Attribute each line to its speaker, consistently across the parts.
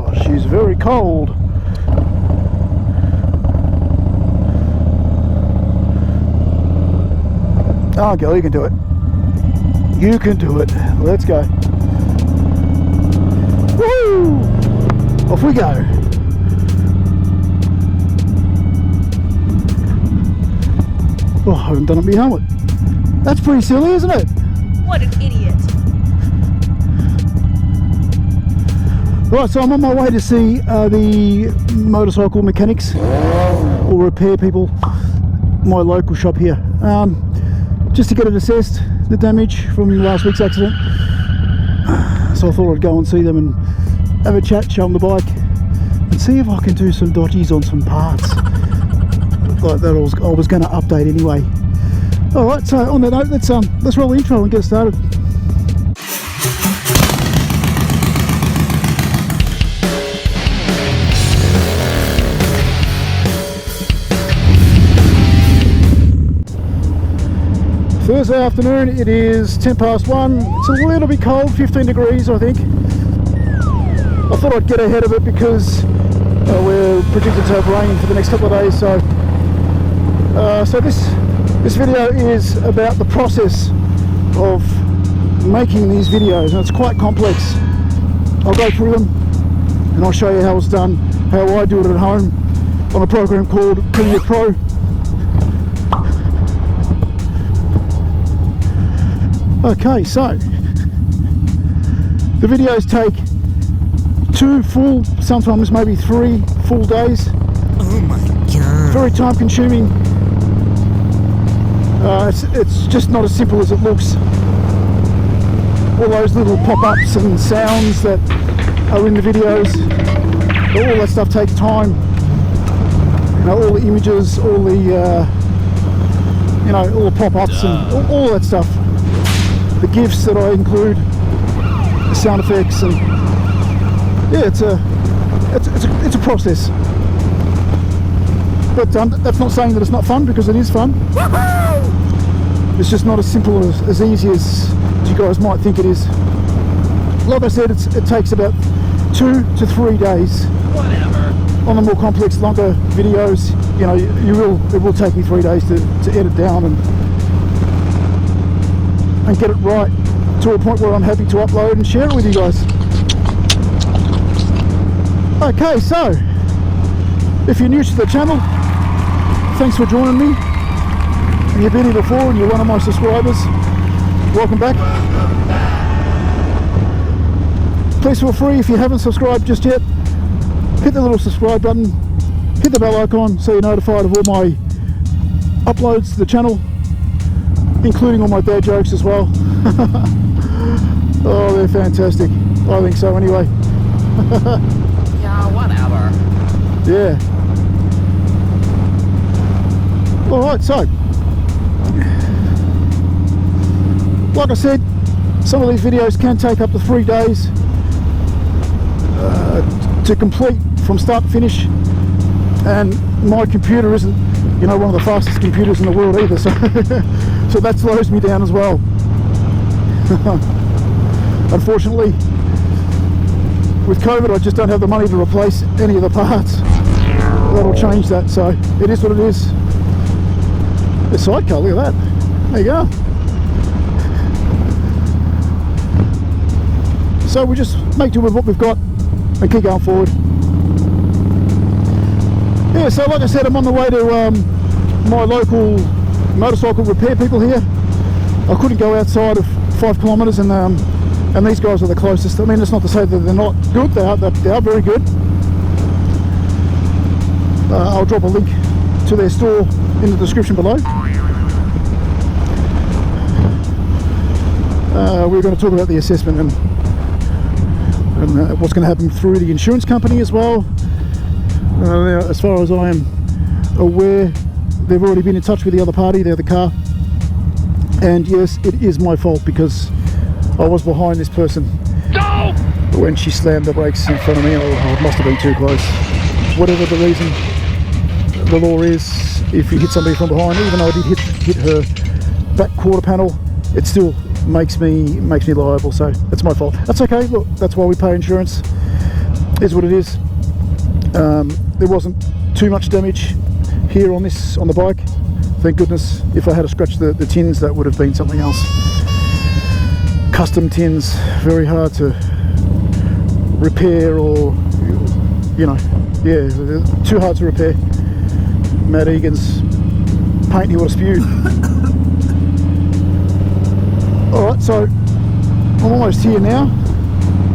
Speaker 1: Oh, she's very cold. Oh, girl, you can do it. You can do it. Let's go. Woo! Off we go. Oh, I haven't done up my helmet. That's pretty silly, isn't it?
Speaker 2: What an idiot.
Speaker 1: Right, so I'm on my way to see the motorcycle mechanics or repair people, my local shop here, just to get it assessed, the damage from last week's accident. So I thought I'd go and see them and have a chat, show them the bike, and see if I can do some dodgies on some parts. Like that I was going to update anyway. Alright, so on that note, let's roll the intro and get started. Thursday afternoon, it is 1:10 past 1. It's a little bit cold, 15 degrees I think. I thought I'd get ahead of it because we're predicted to have rain for the next couple of days. So this video is about the process of making these videos, and it's quite complex. I'll go through them and I'll show you how it's done, how I do it at home on a program called Premiere Pro. Okay, so the videos take 2 full, sometimes maybe 3 full days.
Speaker 3: Oh my god.
Speaker 1: Very time consuming. It's just not as simple as it looks. All those little pop-ups and sounds that are in the videos, all that stuff takes time. You know, all the images, all the all the pop-ups and all that stuff. The GIFs that I include, the sound effects, and yeah, it's a process. But that's not saying that it's not fun, because it is fun. It's just not as simple as easy as you guys might think it is. Like I said, it takes about 2 to 3 days.
Speaker 3: Whatever.
Speaker 1: On the more complex, longer videos, you know, it will take me 3 days to edit down and get it right to a point where I'm happy to upload and share it with you guys. Okay, so if you're new to the channel, thanks for joining me. If you've been here before and you're one of my subscribers, welcome back. Please feel free, if you haven't subscribed just yet, hit the little subscribe button, hit the bell icon so you're notified of all my uploads to the channel, including all my dad jokes as well. Oh, they're fantastic. I think so anyway.
Speaker 3: Yeah, whatever.
Speaker 1: Yeah. Alright, so like I said, some of these videos can take up to 3 days to complete from start to finish, and my computer isn't, you know, one of the fastest computers in the world either, so so that slows me down as well. Unfortunately, with COVID, I just don't have the money to replace any of the parts. That'll change that, so it is what it is. The sidecar, look at that. There you go. So we just make do with what we've got and keep going forward. Yeah, so like I said, I'm on the way to my local motorcycle repair people here. I couldn't go outside of 5 kilometres, and these guys are the closest. I mean, it's not to say that they're not good, they are very good. I'll drop a link to their store in the description below. We're going to talk about the assessment and what's going to happen through the insurance company as well. Now, as far as I am aware, they've already been in touch with the other party, the other car, and yes, it is my fault because I was behind this person when she slammed the brakes in front of me. I must have been too close. Whatever the reason, the law is, if you hit somebody from behind, even though I did hit her back quarter panel, it still makes me liable, so it's my fault. That's okay, look, that's why we pay insurance. is what it is. There wasn't too much damage here on the bike, thank goodness. If I had to scratch the tins, that would have been something else. Custom tins, very hard to repair, or yeah, too hard to repair. Matt Egan's paint he would have spewed. Alright, so I'm almost here now.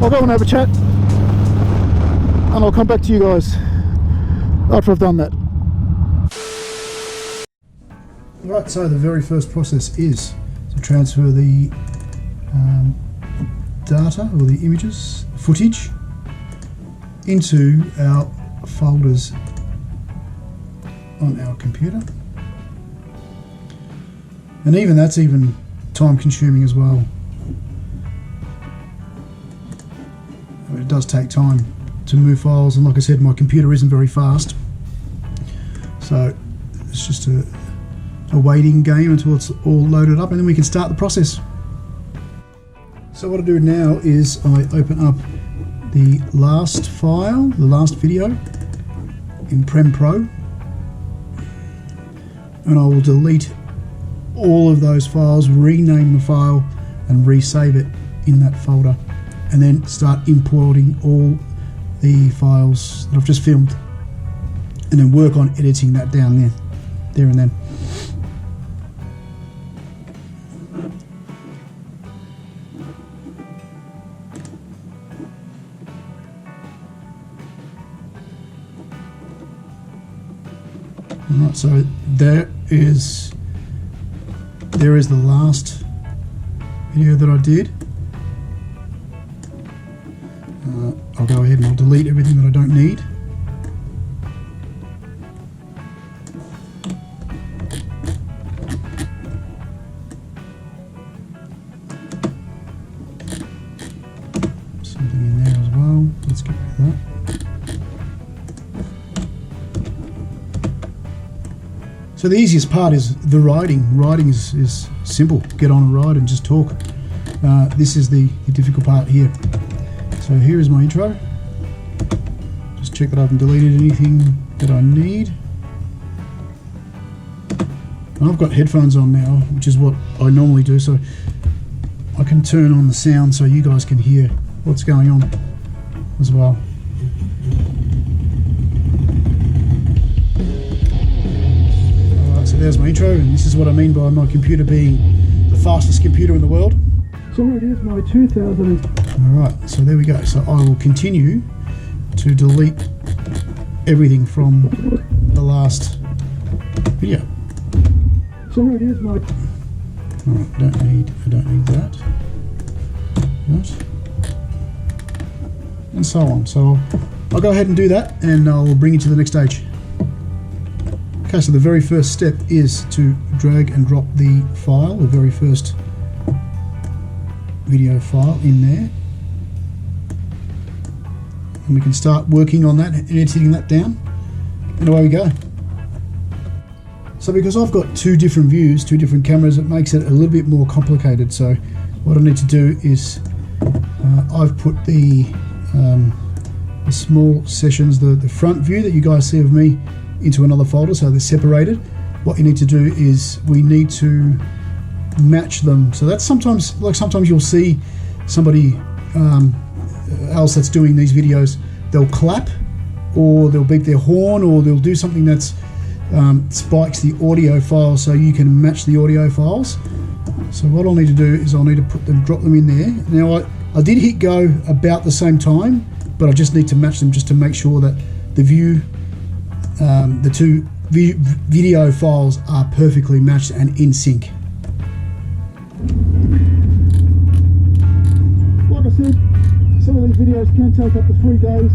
Speaker 1: I'll go and have a chat and I'll come back to you guys after I've done that. Right, so the very first process is to transfer the data, or the images, footage, into our folders on our computer. And even that's time consuming as well. It does take time to move files, and like I said, my computer isn't very fast, so it's just a waiting game until it's all loaded up, and then we can start the process. So what I do now is I open up the last file, the last video in Prem Pro, and I will delete all of those files, rename the file and resave it in that folder, and then start importing all the files that I've just filmed, and then work on editing that down there and then. Alright, so there is the last video that I did. I'll go ahead and I'll delete everything that I don't need. Something in there as well. Let's get rid of that. So the easiest part is the riding. Riding is simple. Get on a ride and just talk. This is the difficult part here. So here is my intro. Just check that I haven't deleted anything that I need. And I've got headphones on now, which is what I normally do, so I can turn on the sound so you guys can hear what's going on as well. So there's my intro, and this is what I mean by my computer being the fastest computer in the world. So it is my 2000. Alright, so there we go. So I will continue to delete everything from the last video. So it is my. Alright, I don't need that. That. And so on. So I'll go ahead and do that, and I'll bring you to the next stage. Okay, so the very first step is to drag and drop the file, the very first video file in there. And we can start working on that and editing that down. And away we go. So because I've got two different views, two different cameras, it makes it a little bit more complicated. So what I need to do is I've put the small sessions, the front view that you guys see of me, into another folder, so they're separated. What you need to do is we need to match them. So that's sometimes you'll see somebody else that's doing these videos, they'll clap, or they'll beep their horn, or they'll do something that's spikes the audio file so you can match the audio files. So what I'll need to do is I'll need to drop them in there. Now I did hit go about the same time, but I just need to match them just to make sure that the view, the two video files are perfectly matched and in sync. Like I said, some of these videos can take up to 3 days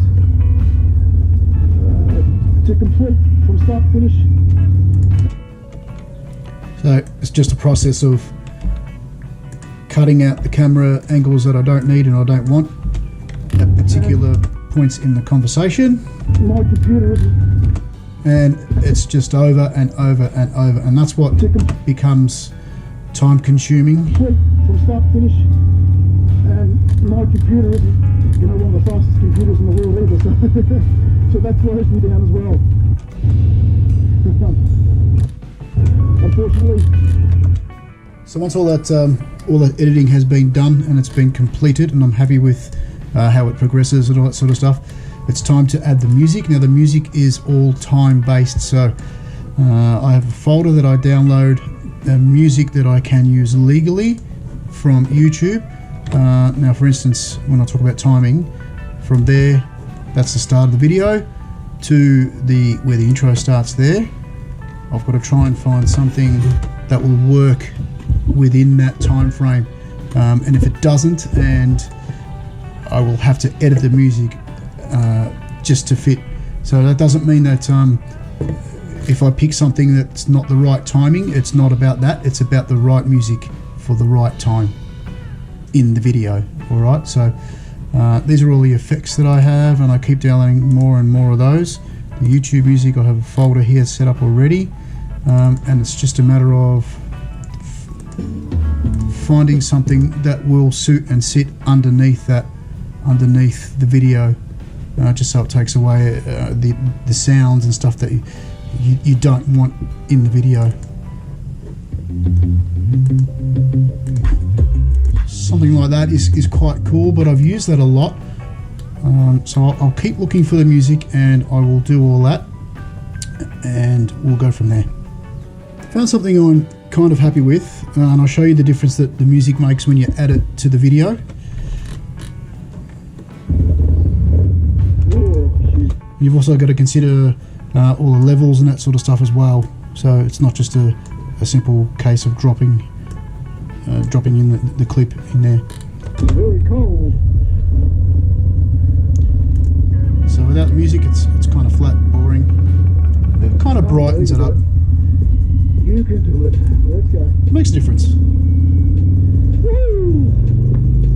Speaker 1: to complete from start to finish. So it's just a process of cutting out the camera angles that I don't need and I don't want at particular points in the conversation. My computer isn't. And it's just over and over and over, and that's what becomes time consuming. From start to finish, and my computer isn't, one of the fastest computers in the world either, So that slows me down as well. Unfortunately. So once all that editing has been done and it's been completed, and I'm happy with how it progresses and all that sort of stuff, it's time to add the music. Now the music is all time based, so I have a folder that I download music that I can use legally from YouTube. Now for instance, when I talk about timing, from there, that's the start of the video to where the intro starts there. I've got to try and find something that will work within that time frame, and if it doesn't, and I will have to edit the music just to fit. So that doesn't mean that if I pick something that's not the right timing, it's not about that, it's about the right music for the right time in the video. Alright, so these are all the effects that I have, and I keep downloading more and more of those. The YouTube music, I have a folder here set up already, and it's just a matter of finding something that will suit and sit underneath the video, just so it takes away the sounds and stuff that you don't want in the video. Something like that is quite cool, but I've used that a lot, so I'll keep looking for the music and I will do all that, and we'll go from there. Found something I'm kind of happy with, and I'll show you the difference that the music makes when you add it to the video. You've also got to consider all the levels and that sort of stuff as well, so it's not just a simple case of dropping in the clip in there. Very cold. So without the music, it's kind of flat, boring. It kind of brightens it up. You can do it. Let's go. It makes a difference. Woo!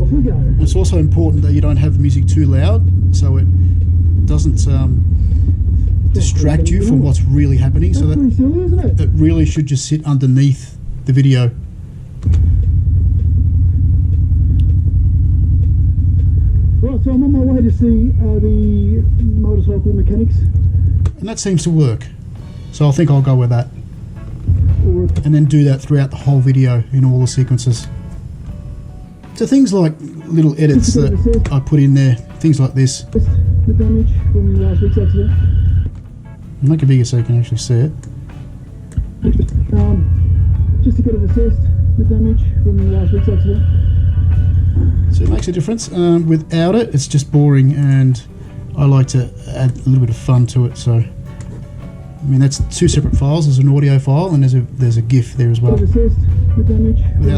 Speaker 1: Off we go. And it's also important that you don't have the music too loud, so it doesn't distract you from what's really happening. So that silly, isn't it? It really should just sit underneath the video. Right, so I'm on my way to see the motorcycle mechanics, and that seems to work. So I think I'll go with that, and then do that throughout the whole video in all the sequences. So things like little edits that I put in there, things like this. The damage from last week's accident. Make it bigger so you can actually see it. Just to get it assessed, the damage from last week's accident. So it makes a difference. Without it, it's just boring, and I like to add a little bit of fun to it. So, I mean, that's two separate files. There's an audio file and there's a GIF there as well. Without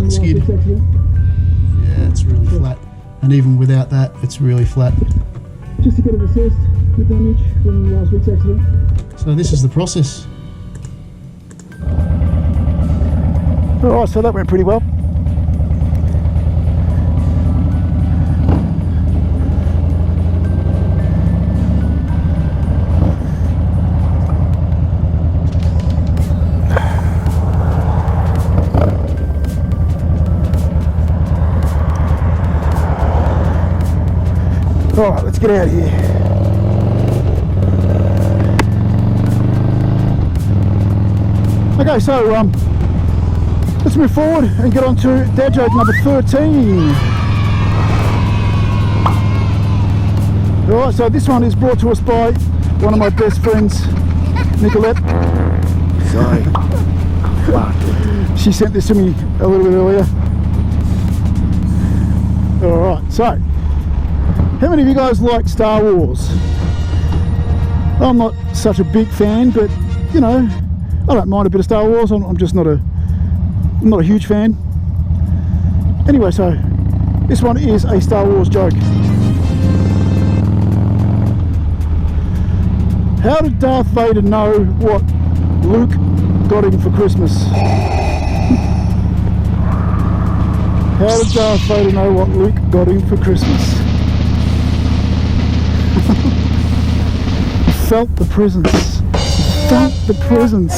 Speaker 1: the skid, yeah, it's really flat. And even without that, it's really flat. Just to get it assessed, the damage from last week's accident. So this is the process. Alright, so that went pretty well. Alright, let's get out of here. Okay, so let's move forward and get on to dad joke number 13. Alright, so this one is brought to us by one of my best friends, Nicolette. Sorry. She sent this to me a little bit earlier. Alright, so how many of you guys like Star Wars? I'm not such a big fan, but you know, I don't mind a bit of Star Wars. I'm just not a huge fan. Anyway, so this one is a Star Wars joke. How did Darth Vader know what Luke got him for Christmas? How did Darth Vader know what Luke got him for Christmas? Felt the presence. Felt the presence.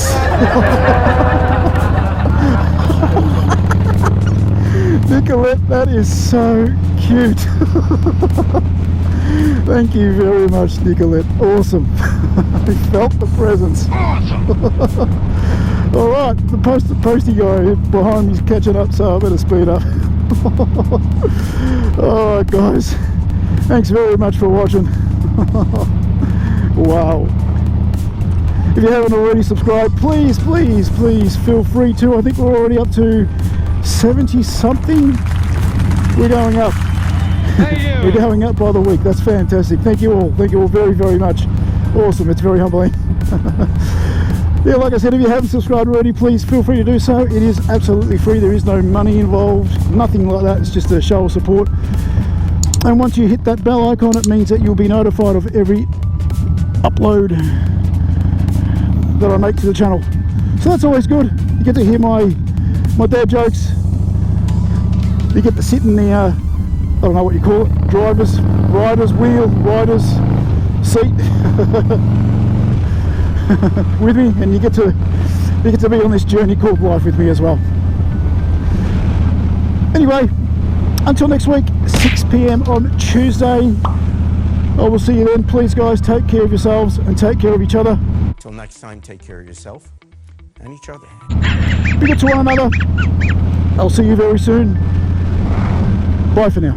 Speaker 1: Nicolette, that is so cute. Thank you very much, Nicolette. Awesome. I felt the presence.
Speaker 3: Awesome.
Speaker 1: All right, the posty guy behind me's catching up, so I better speed up. All right, guys. Thanks very much for watching. Wow. If you haven't already subscribed, please feel free to. I think we're already up to 70 something. We're going up.
Speaker 3: Hey,
Speaker 1: We're going up by the week. That's fantastic. Thank you all very much. Awesome. It's very humbling. Yeah, like I said, if you haven't subscribed already, please feel free to do so. It is absolutely free. There is no money involved, nothing like that. It's just a show of support. And once you hit that bell icon, it means that you'll be notified of every upload that I make to the channel. So that's always good. You get to hear my dad jokes. You get to sit in the I don't know what you call it, rider's seat with me, and you get to be on this journey called life with me as well. Anyway, until next week, 6 PM on Tuesday. I will see you then. Please, guys, take care of yourselves and take care of each other.
Speaker 2: Till next time, take care of yourself and each other.
Speaker 1: Be good to one another. I'll see you very soon. Bye for now.